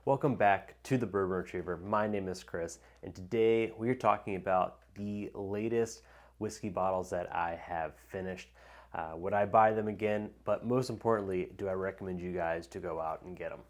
Welcome back to the Bourbon Retriever. My name is Chris, and today we are talking about the latest whiskey bottles that I have finished. Would I buy them again? But most importantly, do I recommend you guys to go out and get them?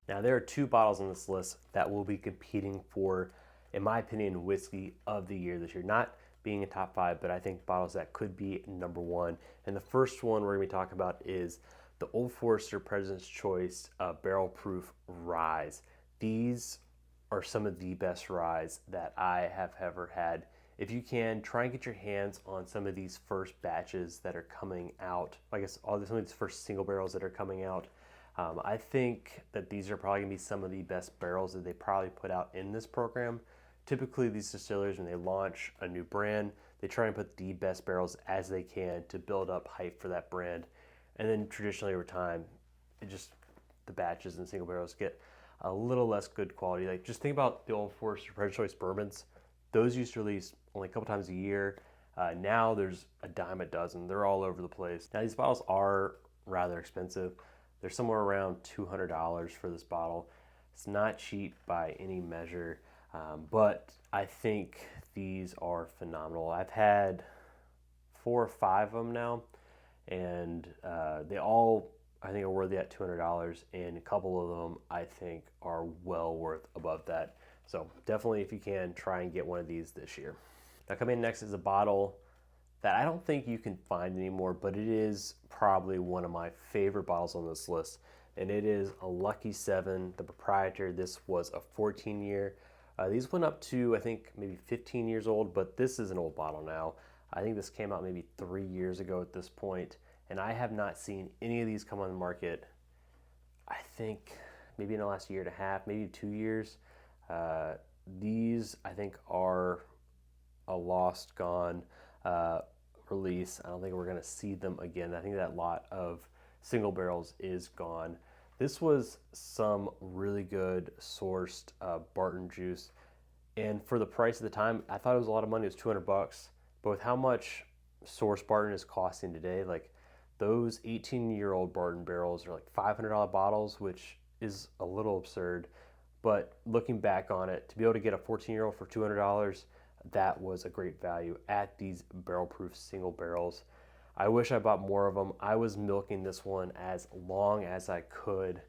Now, there are two bottles on this list that will be competing for, in my opinion, whiskey of the year this year. Not being a top five, but I think bottles that could be number one. And the first one we're going to be talking about is the Old Forester President's Choice Barrel Proof Ryes. These are some of the best ryes that I have ever had. If you can, try and get your hands on some of these first batches that are coming out. I guess some of these first single barrels that are coming out. I think that these are probably going to be some of the best barrels that they probably put out in this program. Typically, these distillers, when they launch a new brand, they try and put the best barrels as they can to build up hype for that brand. And then traditionally over time, the batches and single barrels get a little less good quality. Like, just think about the Old Forester President's Choice bourbons. Those used to release only a couple times a year. Now there's a dime a dozen. They're all over the place. Now these bottles are rather expensive. They're somewhere around $200 for this bottle. It's not cheap by any measure. But I think these are phenomenal. I've had 4 or 5 of them now, and they all, I think, are worthy at $200, and a couple of them I think are well worth above that. So definitely, if you can, try and get one of these this year. Now, coming in next is a bottle that I don't think you can find anymore, but it is probably one of my favorite bottles on this list, and it is a Lucky 7, the Proprietor. This was a 14-year. These went up to, I think, maybe 15 years old, but this is an old bottle now. I think this came out maybe 3 years ago at this point, and I have not seen any of these come on the market, I think, maybe in the last year and a half, maybe 2 years. These, I think, are a lost, gone release. I don't think we're going to see them again. I think that lot of single barrels is gone. This was some really good sourced Barton juice, and for the price at the time, I thought it was a lot of money. It was $200, but with how much source Barton is costing today, like those 18-year-old Barton barrels are like $500 bottles, which is a little absurd. But looking back on it, to be able to get a 14-year-old for $200, that was a great value at these barrel-proof single barrels. I wish I bought more of them. I was milking this one as long as I could,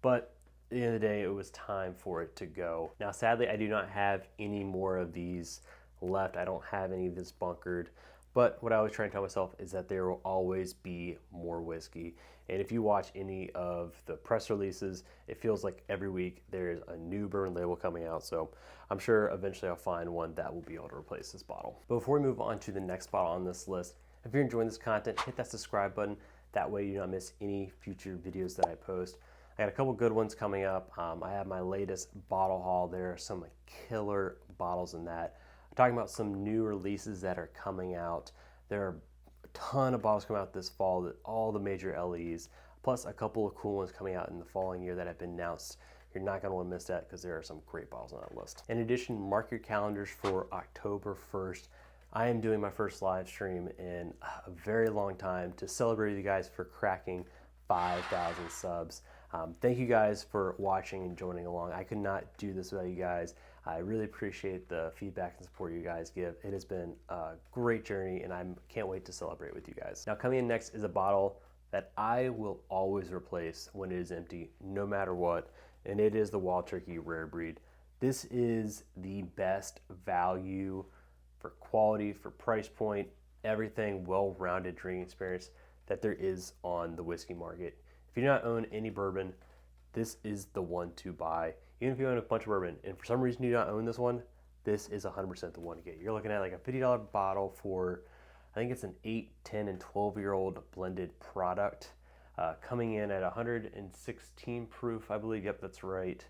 but at the end of the day, it was time for it to go. Now, sadly, I do not have any more of these left. I don't have any of this bunkered, but what I always try and tell myself is that there will always be more whiskey. And if you watch any of the press releases, it feels like every week there's a new bourbon label coming out. So I'm sure eventually I'll find one that will be able to replace this bottle. But before we move on to the next bottle on this list, if you're enjoying this content, hit that subscribe button. That way you do not miss any future videos that I post. I got a couple good ones coming up. I have my latest bottle haul. There are some killer bottles in that. I'm talking about some new releases that are coming out. There are a ton of bottles coming out this fall, all the major LEs, plus a couple of cool ones coming out in the following year that have been announced. You're not going to want to miss that because there are some great bottles on that list. In addition, mark your calendars for October 1st. I am doing my first live stream in a very long time to celebrate you guys for cracking 5,000 subs. Thank you guys for watching and joining along. I could not do this without you guys. I really appreciate the feedback and support you guys give. It has been a great journey, and I can't wait to celebrate with you guys. Now, coming in next is a bottle that I will always replace when it is empty, no matter what, and it is the Wild Turkey Rare Breed. This is the best value for quality, for price point, everything, well-rounded drinking experience that there is on the whiskey market. If you do not own any bourbon, this is the one to buy. Even if you own a bunch of bourbon and for some reason you do not own this one, this is 100% the one to get. You're looking at like a $50 bottle for, I think it's an 8, 10, and 12-year-old blended product, coming in at 116 proof, I believe. Yep, that's right.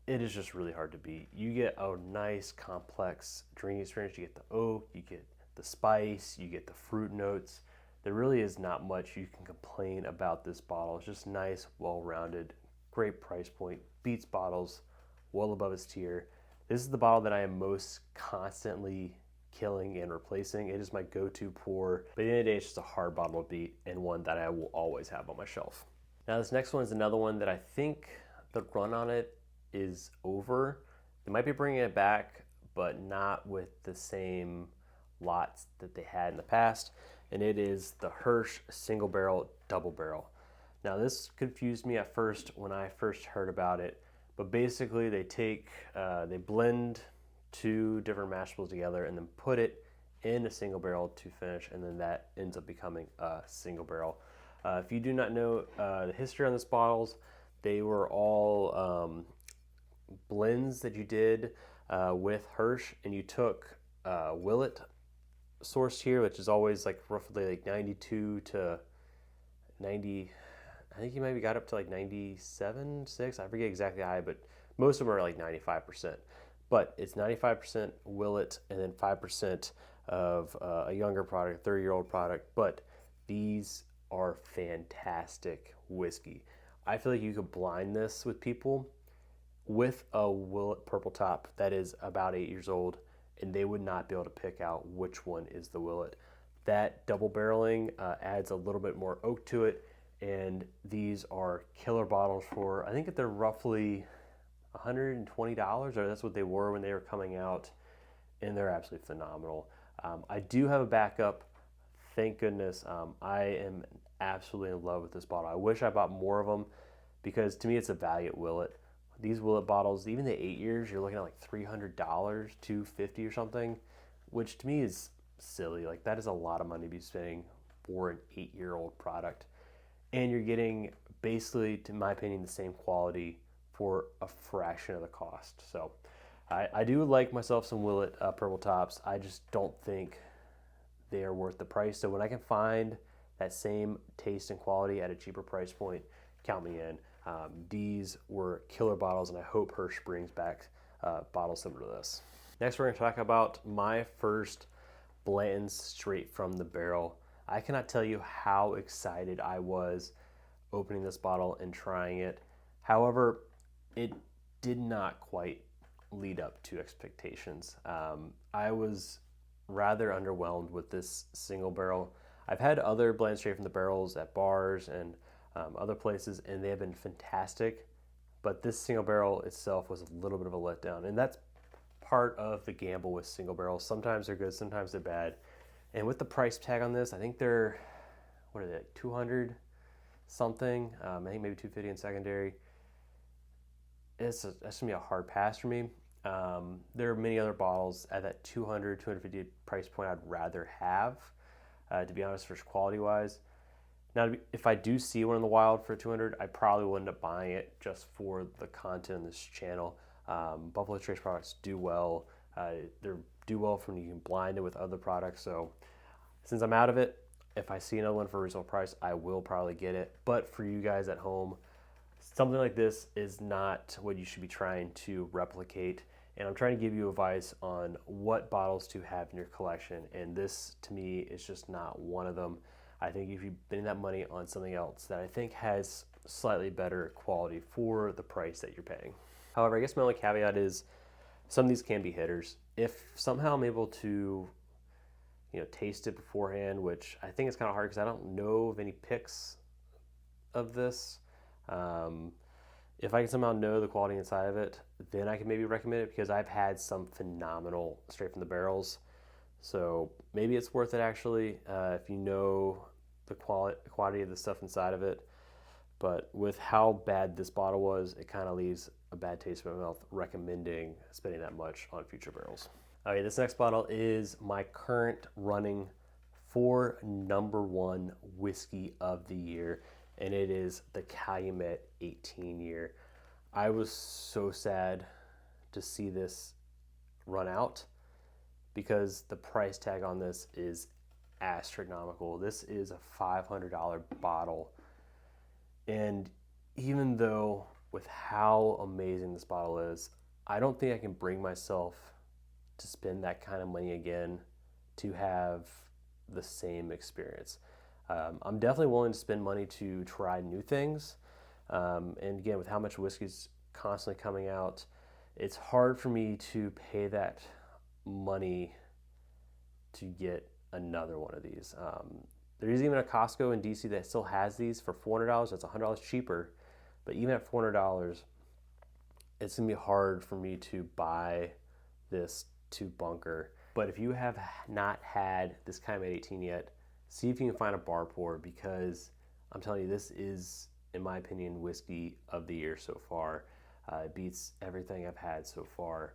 It is just really hard to beat. You get a nice, complex drinking experience. You get the oak, you get the spice, you get the fruit notes. There really is not much you can complain about this bottle. It's just nice, well-rounded, great price point, beats bottles well above its tier. This is the bottle that I am most constantly killing and replacing. It is my go-to pour, but at the end of the day, it's just a hard bottle to beat and one that I will always have on my shelf. Now this next one is another one that I think the run on it is over. They might be bringing it back, but not with the same lots that they had in the past, and it is the Hirsch single barrel double barrel. Now this confused me at first when I first heard about it, but basically they blend two different mash bills together and then put it in a single barrel to finish, and then that ends up becoming a single barrel. If you do not know the history on these bottles, they were all blends that you did with Hirsch, and you took Willet sourced here, which is always like roughly like 92 to 90. I think you maybe got up to like 97, 6. I forget exactly how high, but most of them are like 95%. But it's 95% Willet and then 5% of a younger product, 30-year-old product. But these are fantastic whiskey. I feel like you could blind this with people with a Willet purple top that is about 8 years old, and they would not be able to pick out which one is the Willet. That double barreling adds a little bit more oak to it, and these are killer bottles for, I think that they're roughly $120, or that's what they were when they were coming out, and they're absolutely phenomenal. I do have a backup, thank goodness. I am absolutely in love with this bottle. I wish I bought more of them, because to me it's a value at Willet. These Willet bottles, even the 8 years, you're looking at like $300, $250 or something, which to me is silly. Like, that is a lot of money to be spending for an 8-year-old product. And you're getting basically, in my opinion, the same quality for a fraction of the cost. So I do like myself some Willet purple tops. I just don't think they are worth the price. So when I can find that same taste and quality at a cheaper price point, count me in. These were killer bottles, and I hope Hirsch brings back bottles similar to this. Next, we're going to talk about my first Blanton straight from the barrel. I cannot tell you how excited I was opening this bottle and trying it. However, it did not quite lead up to expectations. I was rather underwhelmed with this single barrel. I've had other Blanton straight from the barrels at bars and other places, and they have been fantastic, but this single barrel itself was a little bit of a letdown, and that's part of the gamble with single barrels. Sometimes they're good, sometimes they're bad, and with the price tag on this, I think they're, what are they, like 200 something, I think maybe 250 in secondary. That's gonna be a hard pass for me. There are many other bottles at that 200, 250 price point I'd rather have, to be honest, for quality wise. Now, if I do see one in the wild for 200, I probably will end up buying it just for the content on this channel. Buffalo Trace products do well. They do well from you can blind it with other products. So since I'm out of it, if I see another one for a reasonable price, I will probably get it. But for you guys at home, something like this is not what you should be trying to replicate. And I'm trying to give you advice on what bottles to have in your collection. And this, to me, is just not one of them. I think if you spend that money on something else that I think has slightly better quality for the price that you're paying. However, I guess my only caveat is some of these can be hitters. If somehow I'm able to, taste it beforehand, which I think is kind of hard because I don't know of any pics of this. If I can somehow know the quality inside of it, then I can maybe recommend it, because I've had some phenomenal straight from the barrels. So maybe it's worth it actually, if you know the quality of the stuff inside of it. But with how bad this bottle was, it kind of leaves a bad taste in my mouth recommending spending that much on future barrels. Okay, this next bottle is my current running for #1 whiskey of the year, and it is the Calumet 18 year. I was so sad to see this run out, because the price tag on this is astronomical. This is a $500 bottle. And even though with how amazing this bottle is, I don't think I can bring myself to spend that kind of money again to have the same experience. I'm definitely willing to spend money to try new things. And again, with how much whiskey's constantly coming out, it's hard for me to pay that money to get another one of these. There's even a Costco in DC that still has these for $400. That's $100 cheaper, but even at $400, it's gonna be hard for me to buy this to bunker. But if you have not had this Kime 18 yet, see if you can find a bar pour, because I'm telling you, this is, in my opinion, whiskey of the year so far. It beats everything I've had so far,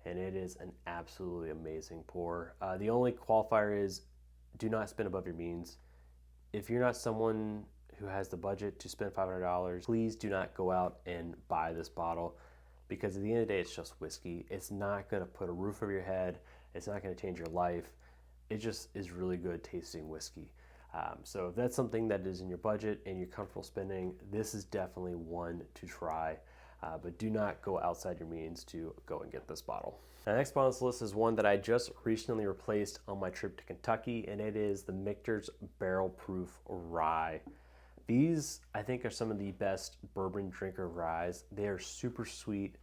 and it is an absolutely amazing pour. The only qualifier is do not spend above your means. If you're not someone who has the budget to spend $500, please do not go out and buy this bottle, because at the end of the day, it's just whiskey. It's not gonna put a roof over your head. It's not gonna change your life. It just is really good tasting whiskey. So if that's something that is in your budget and you're comfortable spending, this is definitely one to try. But do not go outside your means to go and get this bottle. The next bottle on this list is one that I just recently replaced on my trip to Kentucky, and it is the Michter's Barrel Proof Rye. These, I think, are some of the best bourbon drinker ryes. They are super sweet,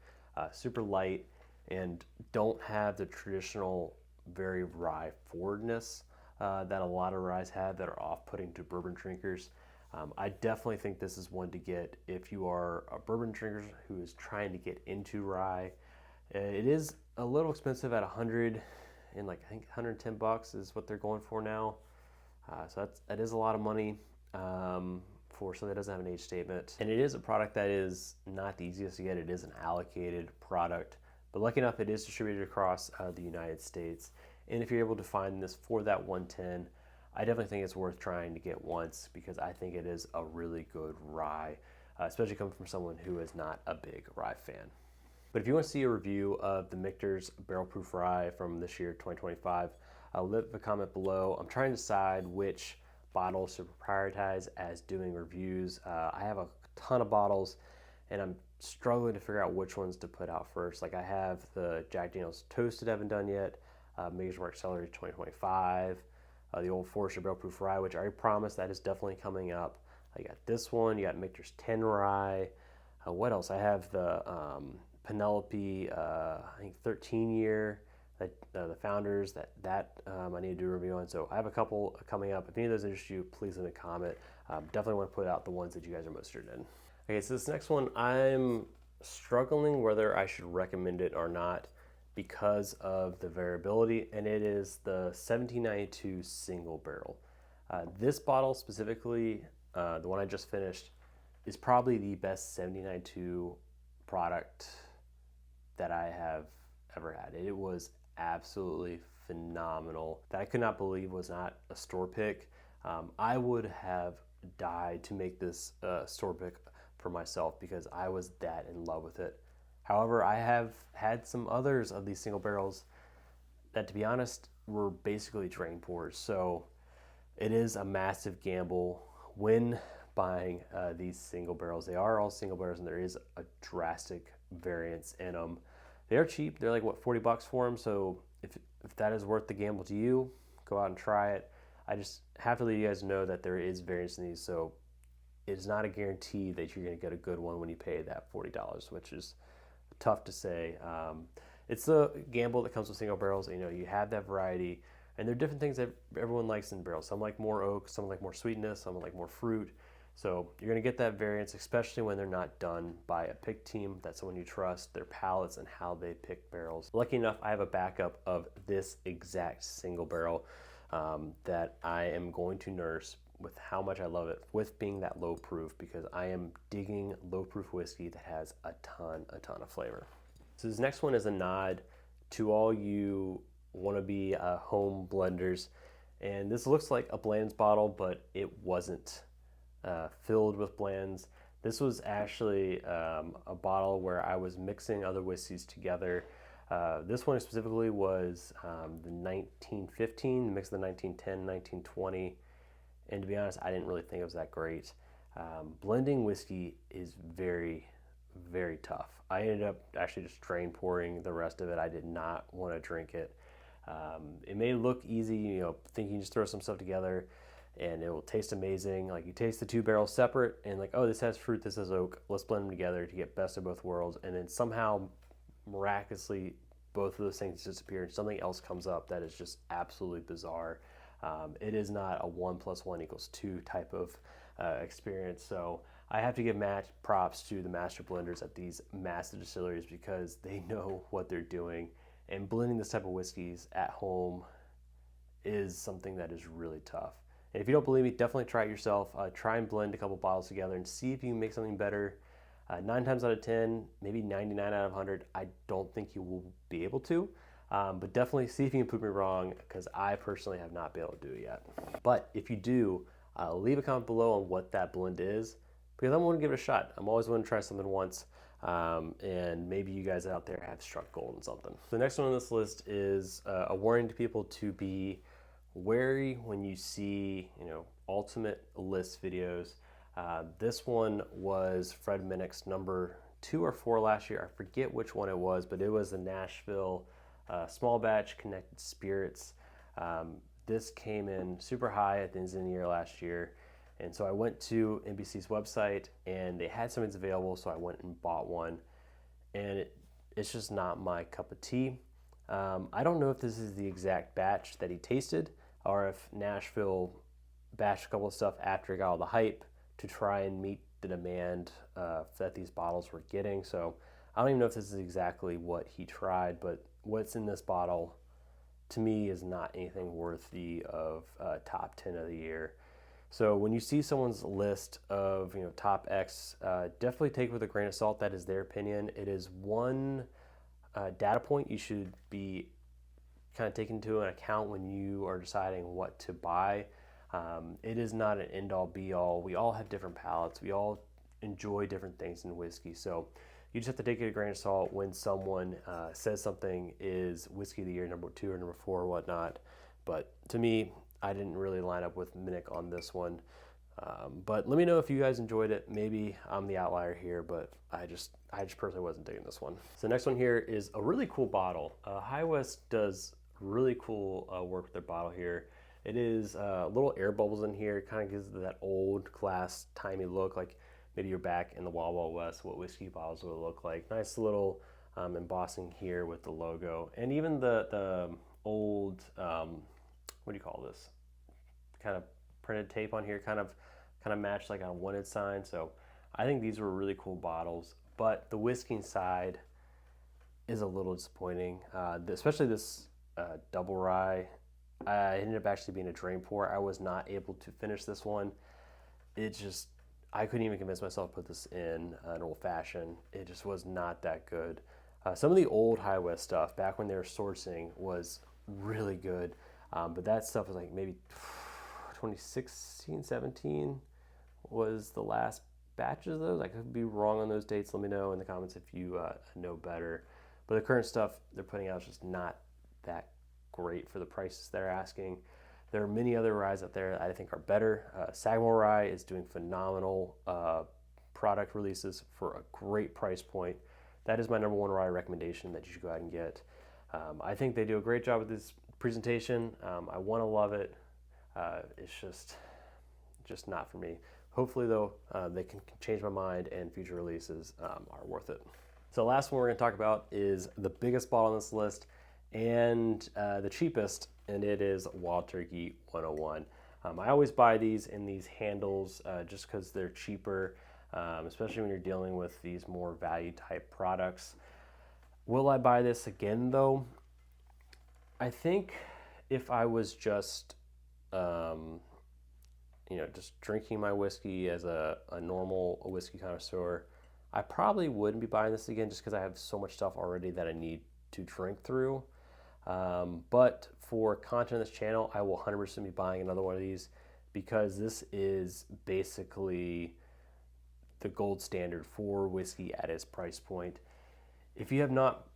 super light, and don't have the traditional very rye forwardness that a lot of ryes have that are off-putting to bourbon drinkers. I definitely think this is one to get if you are a bourbon drinker who is trying to get into rye. It is a little expensive at 100 and I think 110 bucks is what they're going for now. So that is a lot of money for something that doesn't have an age statement. And it is a product that is not the easiest to get. It is an allocated product, but lucky enough, it is distributed across the United States. And if you're able to find this for that 110, I definitely think it's worth trying to get once, because I think it is a really good rye, especially coming from someone who is not a big rye fan. But if you want to see a review of the Michter's Barrel Proof Rye from this year, 2025, leave a comment below. I'm trying to decide which bottles to prioritize as doing reviews. I have a ton of bottles, and I'm struggling to figure out which ones to put out first. Like, I have the Jack Daniel's Toasted I haven't done yet, Maker's Mark Celery 2025, the Old Forester Barrel Proof Rye, which I already promised that is definitely coming up. I got this one. You got Michter's 10 Rye. What else? I have the Penelope, I think 13 year, the Founders, that I need to do a review on. So I have a couple coming up. If any of those interest you, please leave a comment. Definitely want to put out the ones that you guys are most interested in. Okay, so this next one, I'm struggling whether I should recommend it or not because of the variability, and it is the 1792 single barrel. This bottle specifically, the one I just finished, is probably the best 1792 product that I have ever had. It was absolutely phenomenal. That I could not believe was not a store pick. I would have died to make this store pick for myself because I was that in love with it. However, I have had some others of these single barrels that, to be honest, were basically drain pours. So it is a massive gamble when buying these single barrels. They are all single barrels, and there is a drastic variance in them. They are cheap. They're like, what, 40 bucks for them? So if that is worth the gamble to you, go out and try it. I just have to let you guys know that there is variance in these, so it's not a guarantee that you're going to get a good one when you pay that $40, which is tough to say. It's the gamble that comes with single barrels. You know, you have that variety, and there are different things that everyone likes in barrels. Some like more oak, some like more sweetness, some like more fruit. So you're going to get that variance, especially when they're not done by a pick team. That's someone you trust, their palates and how they pick barrels. Lucky enough, I have a backup of this exact single barrel that I am going to nurse with how much I love it, with being that low proof, because I am digging low proof whiskey that has a ton of flavor. So this next one is a nod to all you wannabe home blenders, and this looks like a Blanton's bottle, but it wasn't filled with Blanton's. This was actually a bottle where I was mixing other whiskeys together. This one specifically was the 1915, mix of the 1910, 1920. And to be honest, I didn't really think it was that great. Blending whiskey is very, very tough. I ended up actually just drain pouring the rest of it. I did not want to drink it. It may look easy, you know, thinking you just throw some stuff together and it will taste amazing. Like, you taste the two barrels separate and like, oh, this has fruit, this has oak. Let's blend them together to get best of both worlds. And then somehow miraculously both of those things disappear and something else comes up that is just absolutely bizarre. It is not a 1 + 1 = 2 type of experience. So I have to give props to the master blenders at these massive distilleries because they know what they're doing. And blending this type of whiskeys at home is something that is really tough. And if you don't believe me, definitely try it yourself. Try and blend a couple bottles together and see if you can make something better. 9 times out of 10, maybe 99 out of 100, I don't think you will be able to. But definitely see if you can prove me wrong, because I personally have not been able to do it yet. But if you do, leave a comment below on what that blend is, because I'm willing to give it a shot. I'm always willing to try something once, and maybe you guys out there have struck gold in something. The next one on this list is a warning to people to be wary when you see, ultimate list videos. This one was Fred Minnick's number 2 or 4 last year. I forget which one it was, but it was the Nashville small batch connected spirits. This came in super high at the end of the year last year. And so I went to NBC's website and they had some available, so I went and bought one. And it's just not my cup of tea. I don't know if this is the exact batch that he tasted or if Nashville batched a couple of stuff after it got all the hype to try and meet the demand that these bottles were getting. So I don't even know if this is exactly what he tried, but what's in this bottle to me is not anything worthy of top 10 of the year. So when you see someone's list of top X, definitely take it with a grain of salt. That is their opinion. It is one data point you should be kind of taking into account when you are deciding what to buy. It is not an end-all be-all. We all have different palates. We all enjoy different things in whiskey. So you just have to take it with a grain of salt when someone says something is whiskey of the year number 2 or number 4 or whatnot. But to me, I didn't really line up with Minnick on this one. But let me know if you guys enjoyed it. Maybe I'm the outlier here, but I just personally wasn't digging this one. So the next one here is a really cool bottle. High West does really cool work with their bottle here. It is little air bubbles in here. It kind of gives it that old class timey look, like maybe you're back in the Wild Wild West, what whiskey bottles would look like. Nice little embossing here with the logo. And even the old, what do you call this? Kind of printed tape on here, kind of matched like on a wanted sign. So I think these were really cool bottles, but the whiskey side is a little disappointing, especially this double rye. I ended up actually being a drain pour. I was not able to finish this one. I couldn't even convince myself to put this in an old fashioned. It just was not that good. Some of the old High West stuff back when they were sourcing was really good, but that stuff was like maybe 2016, 17 was the last batches of those. I could be wrong on those dates. Let me know in the comments if you know better. But the current stuff they're putting out is just not that great for the prices they're asking. There are many other ryes out there that I think are better. Sagamore Rye is doing phenomenal product releases for a great price point. That is my number 1 rye recommendation that you should go ahead and get. I think they do a great job with this presentation. I want to love it. It's just not for me. Hopefully though, they can change my mind and future releases are worth it. So the last one we're going to talk about is the biggest bottle on this list and the cheapest, and it is Wild Turkey 101. I always buy these in these handles just because they're cheaper, especially when you're dealing with these more value type products. Will I buy this again though? I think if I was just just drinking my whiskey as a normal whiskey connoisseur, I probably wouldn't be buying this again just because I have so much stuff already that I need to drink through. But for content on this channel, I will 100% be buying another one of these because this is basically the gold standard for whiskey at its price point. If you have not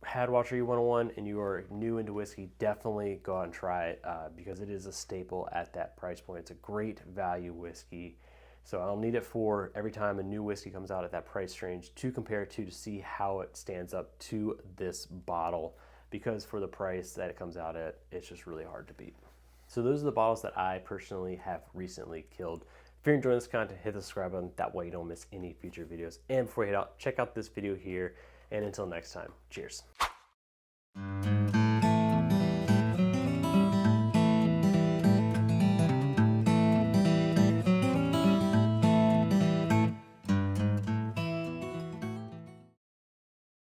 had Wild Turkey 101 and you are new into whiskey, definitely go out and try it because it is a staple at that price point. It's a great value whiskey. So I'll need it for every time a new whiskey comes out at that price range to compare it to see how it stands up to this bottle, because for the price that it comes out at, it's just really hard to beat. So those are the bottles that I personally have recently killed. If you're enjoying this content, hit the subscribe button. That way you don't miss any future videos. And before you head out, check out this video here. And until next time, cheers.